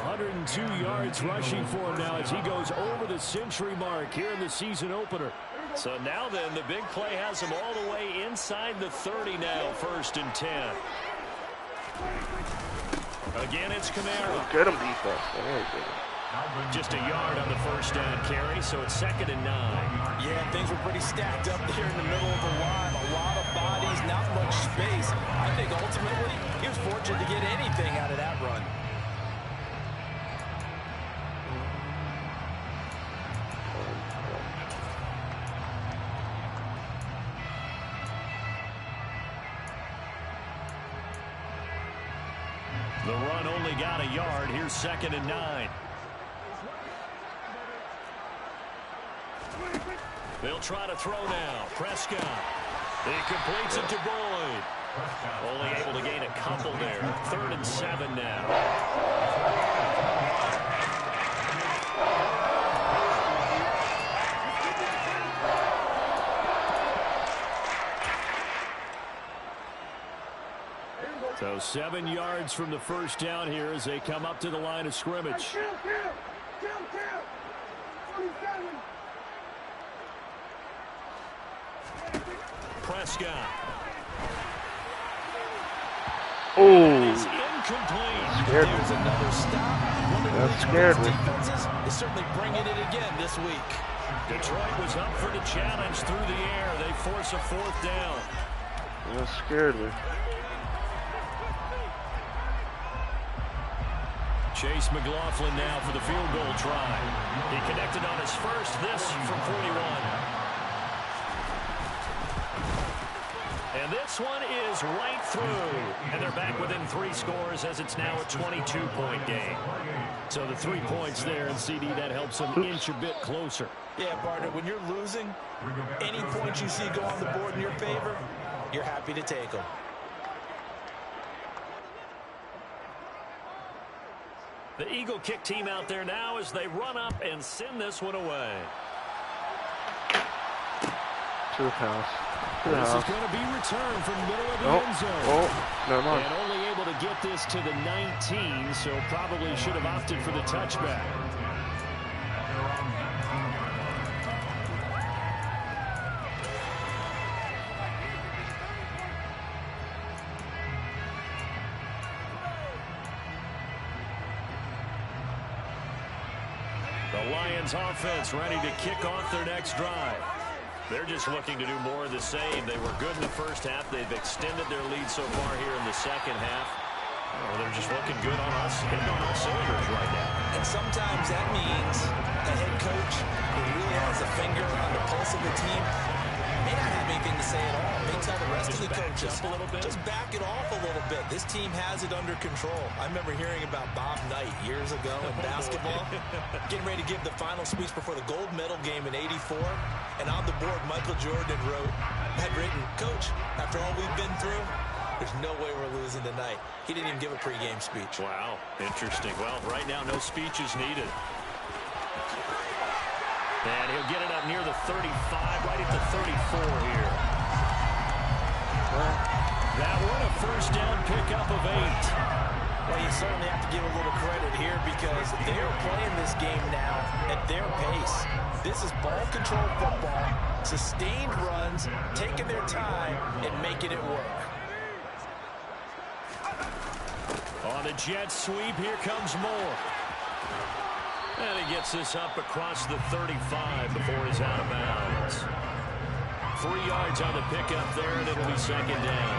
[SPEAKER 5] 102 yards rushing for him now as he goes over the century mark here in the season opener. So now then, the big play has him all the way inside the 30 now, 1st and 10. Again, it's Camaro.
[SPEAKER 7] Get him defense.
[SPEAKER 5] Just a yard on the first down carry, so it's 2nd and 9.
[SPEAKER 6] Yeah, things were pretty stacked up there in the middle of the line. A lot of bodies, not much space. I think ultimately he was fortunate to get anything out of that run.
[SPEAKER 5] The run only got a yard. Here's 2nd and 9. They'll try to throw now. Prescott. He completes it to Boyd. Only able to gain a couple there. 3rd and 7 now. So 7 yards from the first down here as they come up to the line of scrimmage. Prescott.
[SPEAKER 7] Oh,
[SPEAKER 5] incomplete.
[SPEAKER 6] There's another stop.
[SPEAKER 7] That scared me.
[SPEAKER 6] Defenses is certainly bringing it again this week.
[SPEAKER 5] Detroit was up for the challenge through the air. They force a fourth down.
[SPEAKER 7] That scared me.
[SPEAKER 5] Chase McLaughlin now for the field goal try. He connected on his first, this from 41. And this one is right through. And they're back within 3 scores as it's now a 22-point game. So the 3 points there, and CD, that helps them inch a bit closer.
[SPEAKER 6] Yeah, partner, when you're losing, any points you see go on the board in your favor, you're happy to take them.
[SPEAKER 5] The Eagle kick team out there now as they run up and send this one away.
[SPEAKER 7] To the house.
[SPEAKER 5] This is going to be returned from the middle of the end zone.
[SPEAKER 7] Oh, never mind.
[SPEAKER 5] And only able to get this to the 19, so probably should have opted for the touchback. The Lions offense ready to kick off their next drive. They're just looking to do more of the same. They were good in the first half. They've extended their lead so far here in the second half. Oh, they're just looking good on us, hitting on all cylinders right now.
[SPEAKER 6] And sometimes that means a head coach who really has a finger on the pulse of the team may not have anything to say at all. They tell the rest of the coaches,
[SPEAKER 5] up a little bit.
[SPEAKER 6] just back it off a little bit. This team has it under control. I remember hearing about Bob Knight years ago in basketball, getting ready to give the final speech before the gold medal game in '84. And on the board, Michael Jordan had written, "Coach, after all we've been through, there's no way we're losing tonight." He didn't even give a pregame speech.
[SPEAKER 5] Wow, interesting. Well, right now, no speech is needed. And he'll get it up near the 35, right at the 34 here. That one, a first down pickup of 8.
[SPEAKER 6] Well, you certainly have to give a little credit here because they're playing this game now at their pace. This is ball control football, sustained runs, taking their time and making it work.
[SPEAKER 5] On the jet sweep, here comes Moore. And he gets this up across the 35 before he's out of bounds. 3 yards on the pickup there, and it'll be second down.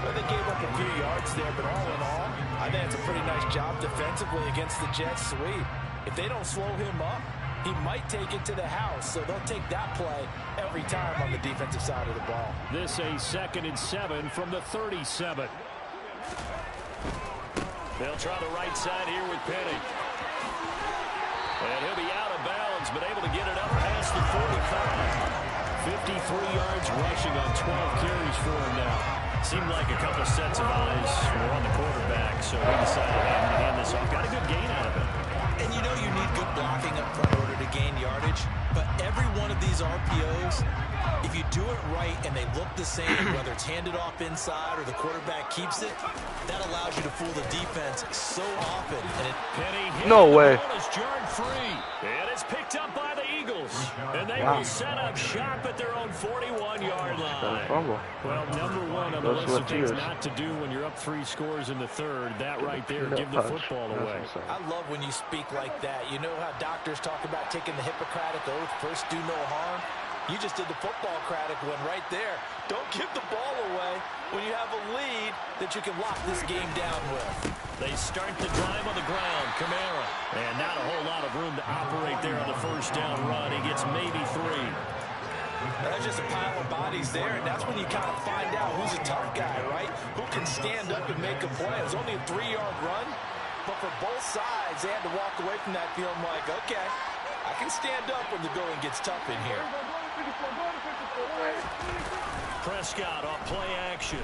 [SPEAKER 6] Well, they gave up a few yards there, but all in all, I think it's a pretty nice job defensively against the jet sweep. If they don't slow him up, he might take it to the house, so they'll take that play every time on the defensive side of the ball.
[SPEAKER 5] This a 2nd and 7 from the 37. They'll try the right side here with Penny. And he'll be out of bounds, but able to get it up past the 45. 53 yards rushing on 12 carries for him now. Seemed like a couple sets of eyes were on the quarterback, so he decided to hand this off. Got a good gain out of it.
[SPEAKER 6] And you know you need good blocking up front in order to gain yardage, but every one of these RPOs, if you do it right and they look the same, whether it's handed off inside or the quarterback keeps it, that allows you to fool the defense so often. And
[SPEAKER 5] Penny
[SPEAKER 7] no way.
[SPEAKER 5] Is jarred free. And it's picked up by the Eagles. And they will set up shop at their own 41-yard line. Well, number one on the list of things not to do when you're up 3 scores in the third. That right there, give the football away.
[SPEAKER 6] I love when you speak like that. You know how doctors talk about taking the Hippocratic Oath, first do no harm? You just did the football-cratic one right there. Don't give the ball away when you have a lead that you can lock this game down with.
[SPEAKER 5] They start the drive on the ground. Kamara. And not a whole lot of room to operate there on the first down run. He gets maybe 3.
[SPEAKER 6] That's just a pile of bodies there, and that's when you kind of find out who's a tough guy, right? Who can stand up and make a play. It was only a 3-yard run, but for both sides, they had to walk away from that feeling like, okay, I can stand up when the going gets tough in here.
[SPEAKER 5] Prescott off play action.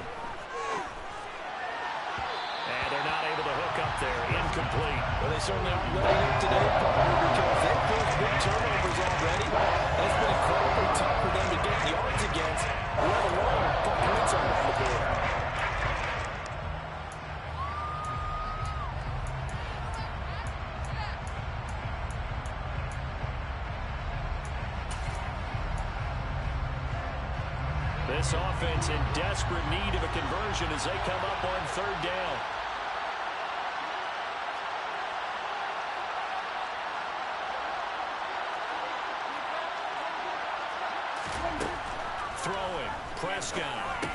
[SPEAKER 5] And they're not able to hook up there. Incomplete.
[SPEAKER 6] Well, they certainly aren't letting up today, partner, because they've forced big turnovers already. It's been incredibly tough for them to get yards against, let alone put points on the board.
[SPEAKER 5] This offense in desperate need of a conversion as they come up on third down. Throwing, Prescott.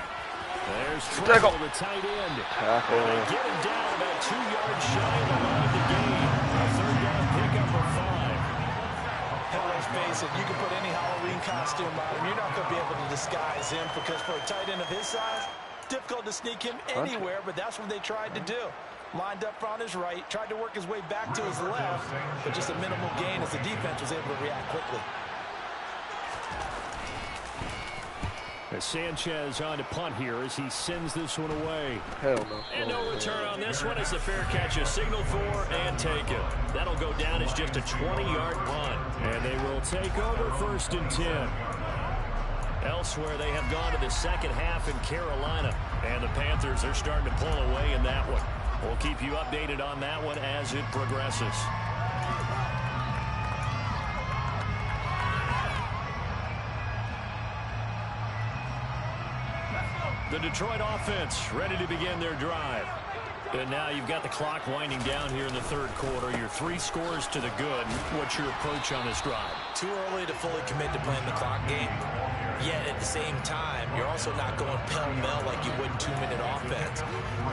[SPEAKER 5] There's Tackle, the tight end.
[SPEAKER 7] Tackle.
[SPEAKER 5] And they get him down about 2 yards shy of the line to gain. A third down pickup of 5.
[SPEAKER 6] Hey, let's face it, you can put any Halloween costume on him. You're not going to be able to disguise him because for a tight end of his size, difficult to sneak him anywhere, but that's what they tried to do. Lined up on his right, tried to work his way back to his left, but just a minimal gain as the defense was able to react quickly.
[SPEAKER 5] As Sanchez on to punt here as he sends this one away.
[SPEAKER 7] Hell no.
[SPEAKER 5] And no return on this one as the fair catch is signaled for and taken. That'll go down as just a 20-yard punt. And they will take over 1st and 10. Elsewhere, they have gone to the second half in Carolina. And the Panthers are starting to pull away in that one. We'll keep you updated on that one as it progresses. The Detroit offense ready to begin their drive. And now you've got the clock winding down here in the third quarter. Your 3 scores to the good. What's your approach on this drive?
[SPEAKER 6] Too early to fully commit to playing the clock game. Yet at the same time, you're also not going pell-mell like you would in 2-minute offense.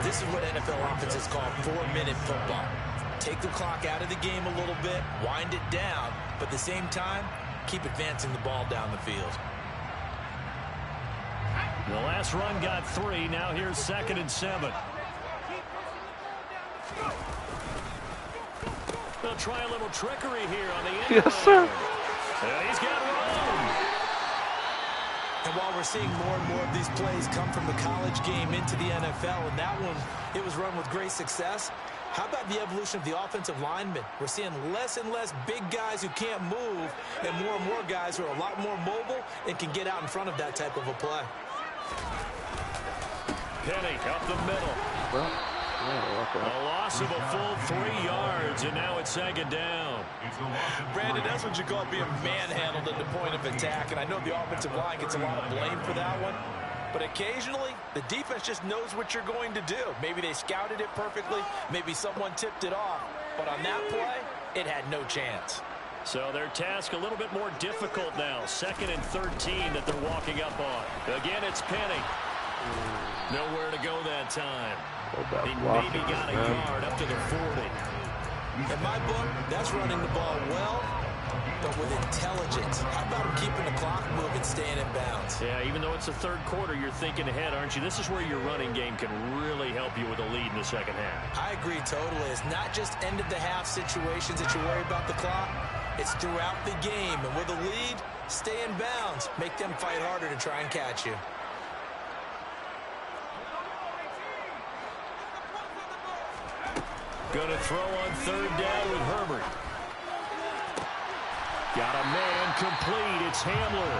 [SPEAKER 6] This is what NFL offenses call 4-minute football. Take the clock out of the game a little bit, wind it down, but at the same time, keep advancing the ball down the field.
[SPEAKER 5] The last run got 3. Now here's 2nd and 7. They'll try a little trickery here on the end.
[SPEAKER 7] Yes, sir.
[SPEAKER 5] And he's got room.
[SPEAKER 6] And while we're seeing more and more of these plays come from the college game into the NFL, and that one, it was run with great success, how about the evolution of the offensive linemen? We're seeing less and less big guys who can't move and more guys who are a lot more mobile and can get out in front of that type of a play.
[SPEAKER 5] Penny up the middle.
[SPEAKER 7] Well,
[SPEAKER 5] a loss of a full 3 yards, and now it's 2nd down.
[SPEAKER 6] Brandon, that's what you call being manhandled at the point of attack, and I know the offensive line gets a lot of blame for that one, but occasionally the defense just knows what you're going to do. Maybe they scouted it perfectly, maybe someone tipped it off, but on that play, it had no chance.
[SPEAKER 5] So their task a little bit more difficult now. 2nd and 13 that they're walking up on. Again, it's Penny. Nowhere to go that time. He maybe got a yard up to the 40.
[SPEAKER 6] In my book, that's running the ball well, but with intelligence. How about him keeping the clock moving, staying in bounds?
[SPEAKER 5] Yeah, even though it's the third quarter, you're thinking ahead, aren't you? This is where your running game can really help you with a lead in the second half.
[SPEAKER 6] I agree totally. It's not just end-of-the-half situations that you worry about the clock. It's throughout the game. And with a lead, stay in bounds. Make them fight harder to try and catch you.
[SPEAKER 5] Going to throw on third down with Herbert. Got a man complete. It's Hamler.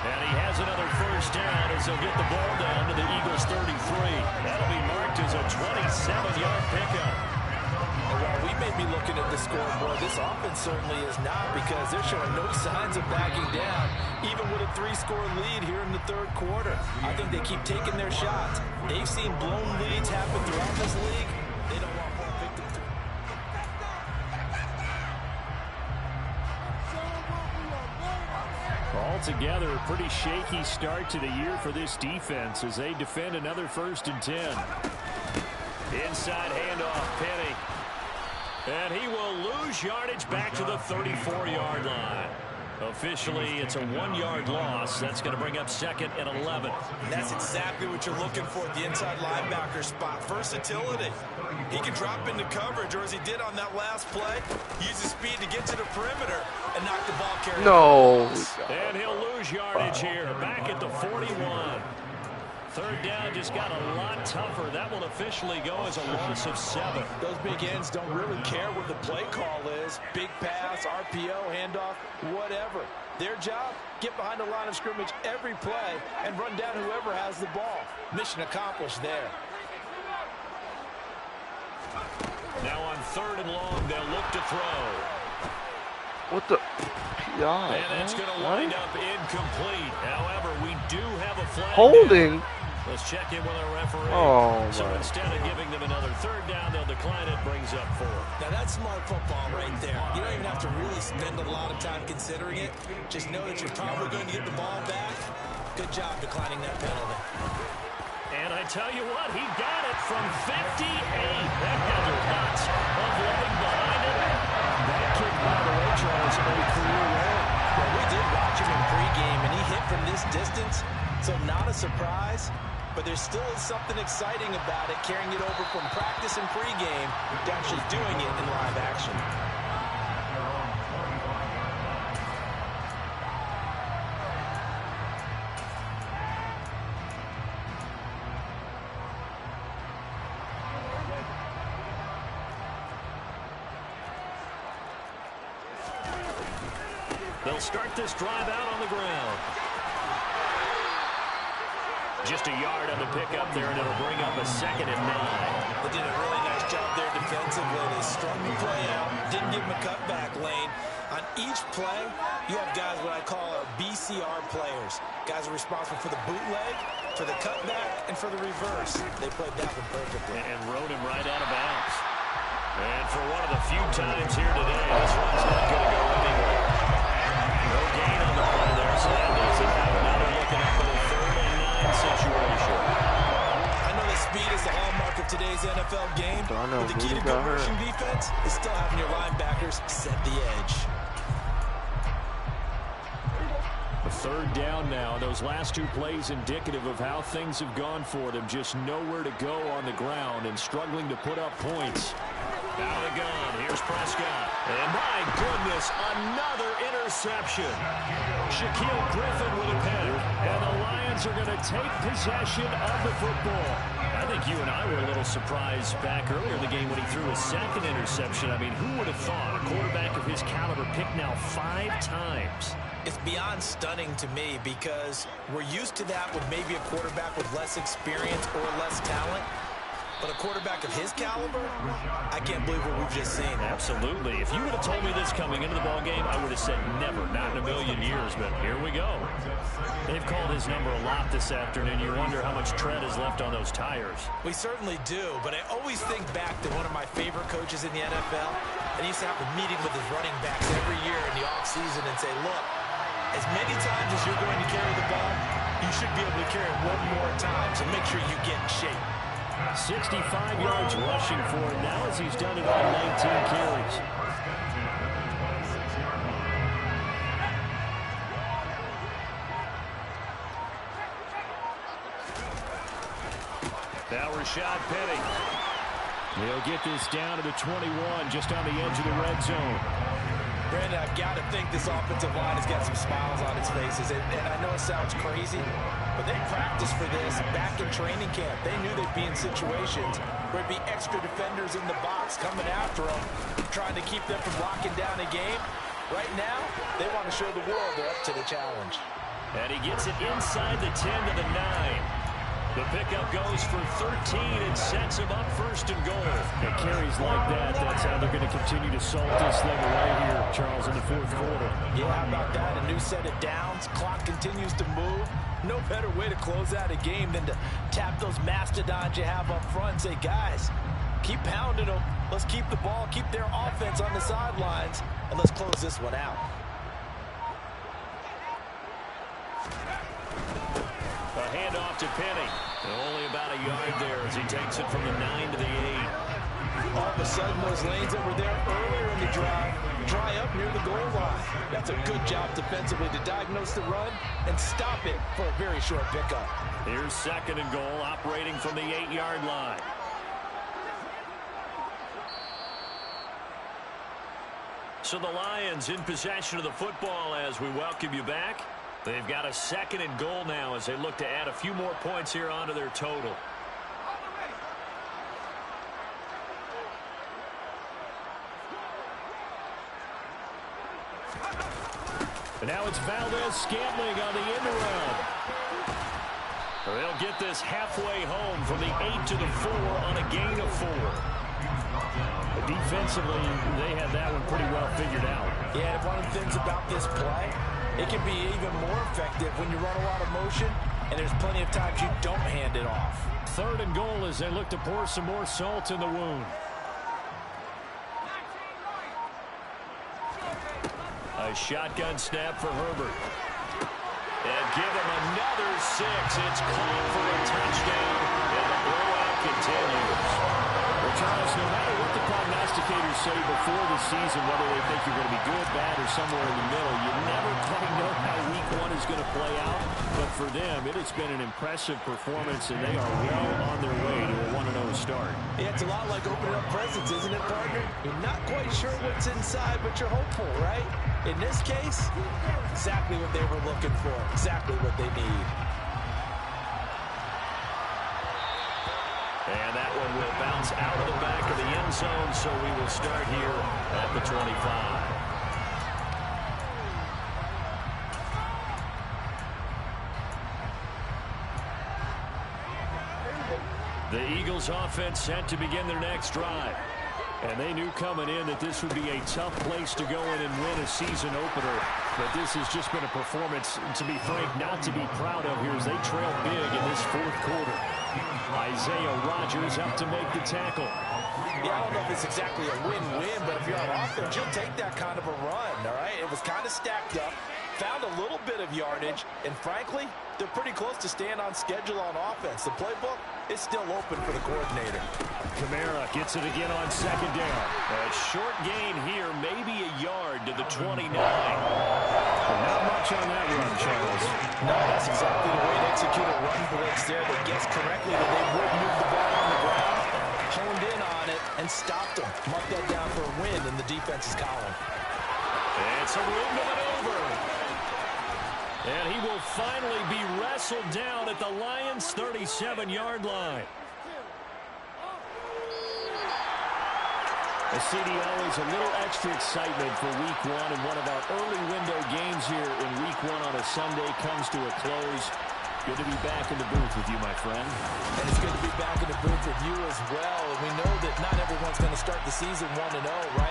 [SPEAKER 5] And he has another first down as they'll get the ball down to the Eagles' 33. That'll be marked as a 27-yard pickup.
[SPEAKER 6] And while we may be looking at the scoreboard, this offense certainly is not, because they're showing no signs of backing down, even with a 3-score lead here in the third quarter. I think they keep taking their shots. They've seen blown leads happen throughout this league. They don't want more victims.
[SPEAKER 5] Altogether, a pretty shaky start to the year for this defense as they defend another 1st and 10. Inside handoff, Penny. And he will lose yardage back to the 34-yard line. Officially, it's a 1-yard loss. That's going to bring up 2nd and 11.
[SPEAKER 6] And that's exactly what you're looking for at the inside linebacker spot. Versatility. He can drop into coverage, or as he did on that last play, use his speed to get to the perimeter and knock the ball carrier.
[SPEAKER 7] No.
[SPEAKER 5] And he'll lose yardage here. Back at the 41. Third down just got a lot tougher. That will officially go as a loss of 7.
[SPEAKER 6] Those big ends don't really care what the play call is. Big pass, RPO, handoff, whatever. Their job, get behind the line of scrimmage every play and run down whoever has the ball. Mission accomplished there.
[SPEAKER 5] Now on 3rd and long, they'll look to throw.
[SPEAKER 7] What the? God,
[SPEAKER 5] And that's going to wind up incomplete. However, we do have a flag.
[SPEAKER 7] Holding.
[SPEAKER 5] Let's check in with our referee.
[SPEAKER 7] Oh,
[SPEAKER 5] so instead of giving them another third down, they'll decline it. Brings up 4.
[SPEAKER 6] Now that's smart football right there. You don't even have to really spend a lot of time considering it. Just know that you're probably going to get the ball back. Good job declining that penalty.
[SPEAKER 5] And I tell you what, he got it from 58. That has lots of leg behind it. That kick, by the way, Charles, a career rare.
[SPEAKER 6] Well, we did watch him in pregame, and he hit from this distance, so not a surprise. But there still is something exciting about it, carrying it over from practice and pregame to actually doing it in live action.
[SPEAKER 5] They'll start this drive out on the ground. Just a yard on the pickup there, and it'll bring up a 2nd and 9.
[SPEAKER 6] They did a really nice job there defensively. They strung the play out, didn't give him a cutback lane. On each play, you have guys what I call our BCR players. Guys are responsible for the bootleg, for the cutback, and for the reverse. They played that one perfectly.
[SPEAKER 5] And rode him right out of bounds. And for one of the few times here today, this one's not going to go anywhere. No gain on the play there, so that leaves it out. Now they're looking up for the 3rd and 9 situation.
[SPEAKER 6] I know that speed is the hallmark of today's NFL game, but the key to good rushing defense is still having your linebackers set the edge.
[SPEAKER 5] A 3rd down now. Those last 2 plays indicative of how things have gone for them. Just nowhere to go on the ground and struggling to put up points. Out of the gun. Here's Prescott. And my goodness, another interception. Shaquille Griffin with a pick. And the Lions are going to take possession of the football. I think you and I were a little surprised back earlier in the game when he threw a 2nd interception. I mean, who would have thought a quarterback of his caliber picked now 5 times?
[SPEAKER 6] It's beyond stunning to me because we're used to that with maybe a quarterback with less experience or less talent. But a quarterback of his caliber, I can't believe what we've just seen.
[SPEAKER 5] Absolutely. If you would have told me this coming into the ball game, I would have said never, not in a million years. But here we go. They've called his number a lot this afternoon. You wonder how much tread is left on those tires.
[SPEAKER 6] We certainly do, but I always think back to one of my favorite coaches in the NFL. And he used to have a meeting with his running backs every year in the offseason and say, look, as many times as you're going to carry the ball, you should be able to carry it one more time, so make sure you get in shape.
[SPEAKER 5] 65 yards rushing for him now as he's done it on 19 carries. Now Rashad Penny. They'll get this down to the 21, just on the edge of the red zone.
[SPEAKER 6] Brandon, I've got to think this offensive line has got some smiles on its faces. And I know it sounds crazy, but they practiced for this back in training camp. They knew they'd be in situations where it'd be extra defenders in the box coming after them, trying to keep them from locking down a game. Right now, they want to show the world they're up to the challenge.
[SPEAKER 5] And he gets it inside the 10 to the 9. The pickup goes for 13 and sets him up 1st and goal. It carries like that. That's how they're going to continue to salt this thing away here, Charles, in the 4th quarter.
[SPEAKER 6] Yeah, how about that? A new set of downs. Clock continues to move. No better way to close out a game than to tap those mastodons you have up front and say, guys, keep pounding them. Let's keep the ball, keep their offense on the sidelines, and let's close this one out.
[SPEAKER 5] A handoff to Penny. Only about a yard there as he takes it from the 9 to the 8.
[SPEAKER 6] All of a sudden, those lanes that were there earlier in the drive dry up near the goal line. That's a good job defensively to diagnose the run and stop it for a very short pickup.
[SPEAKER 5] Here's 2nd and goal, operating from the 8-yard line. So the Lions in possession of the football as we welcome you back. They've got a 2nd and goal now as they look to add a few more points here onto their total. And now it's Valdez-Scantling on the end around. They'll get this halfway home from the 8 to the 4 on a gain of 4. defensively, they had that one pretty well figured out.
[SPEAKER 6] Yeah, and one of the things about this play, it can be even more effective when you run a lot of motion, and there's plenty of times you don't hand it off.
[SPEAKER 5] 3rd and goal as they look to pour some more salt in the wound. A shotgun snap for Herbert. And give him another 6. It's caught for a touchdown, and the blowout continues. Well, Charles, no matter what the prognosticators say before the season, whether they think you're going to be good, bad, or somewhere in the middle, you never quite know how week 1 is going to play out. But for them, it has been an impressive performance, and they are well on their way to a 1-0 start.
[SPEAKER 6] Yeah, it's a lot like opening up presents, isn't it, partner? You're not quite sure what's inside, but you're hopeful, right? In this case, exactly what they were looking for, exactly what they need.
[SPEAKER 5] And that one will bounce out of the back of the end zone, so we will start here at the 25. The Eagles offense set to begin their next drive. And they knew coming in that this would be a tough place to go in and win a season opener. But this has just been a performance, to be frank, not to be proud of here as they trail big in this 4th quarter. Isaiah Rodgers up to make the tackle.
[SPEAKER 6] Yeah, I don't know if it's exactly a win-win, but if you're on offense, you'll take that kind of a run, all right? It was kind of stacked up, found a little bit of yardage, and frankly, they're pretty close to staying on schedule on offense. The playbook is still open for the coordinator.
[SPEAKER 5] Kamara gets it again on 2nd down. A short gain here, maybe a yard to the 29. Not much on that run, Charles.
[SPEAKER 6] No, that's exactly the way to execute a run blitz there. They guessed correctly that they would move the ball on the ground, honed in on it, and stopped them. Mark that down for a win in the defense's column.
[SPEAKER 5] It's a room to maneuver. And he will finally be wrestled down at the Lions' 37-yard line. CDL is a little extra excitement for week 1, and one of our early window games here in week 1 on a Sunday comes to a close. Good to be back in the booth with you, my friend.
[SPEAKER 6] And it's good to be back in the booth with you as well. And we know that not everyone's going to start the season 1-0, right?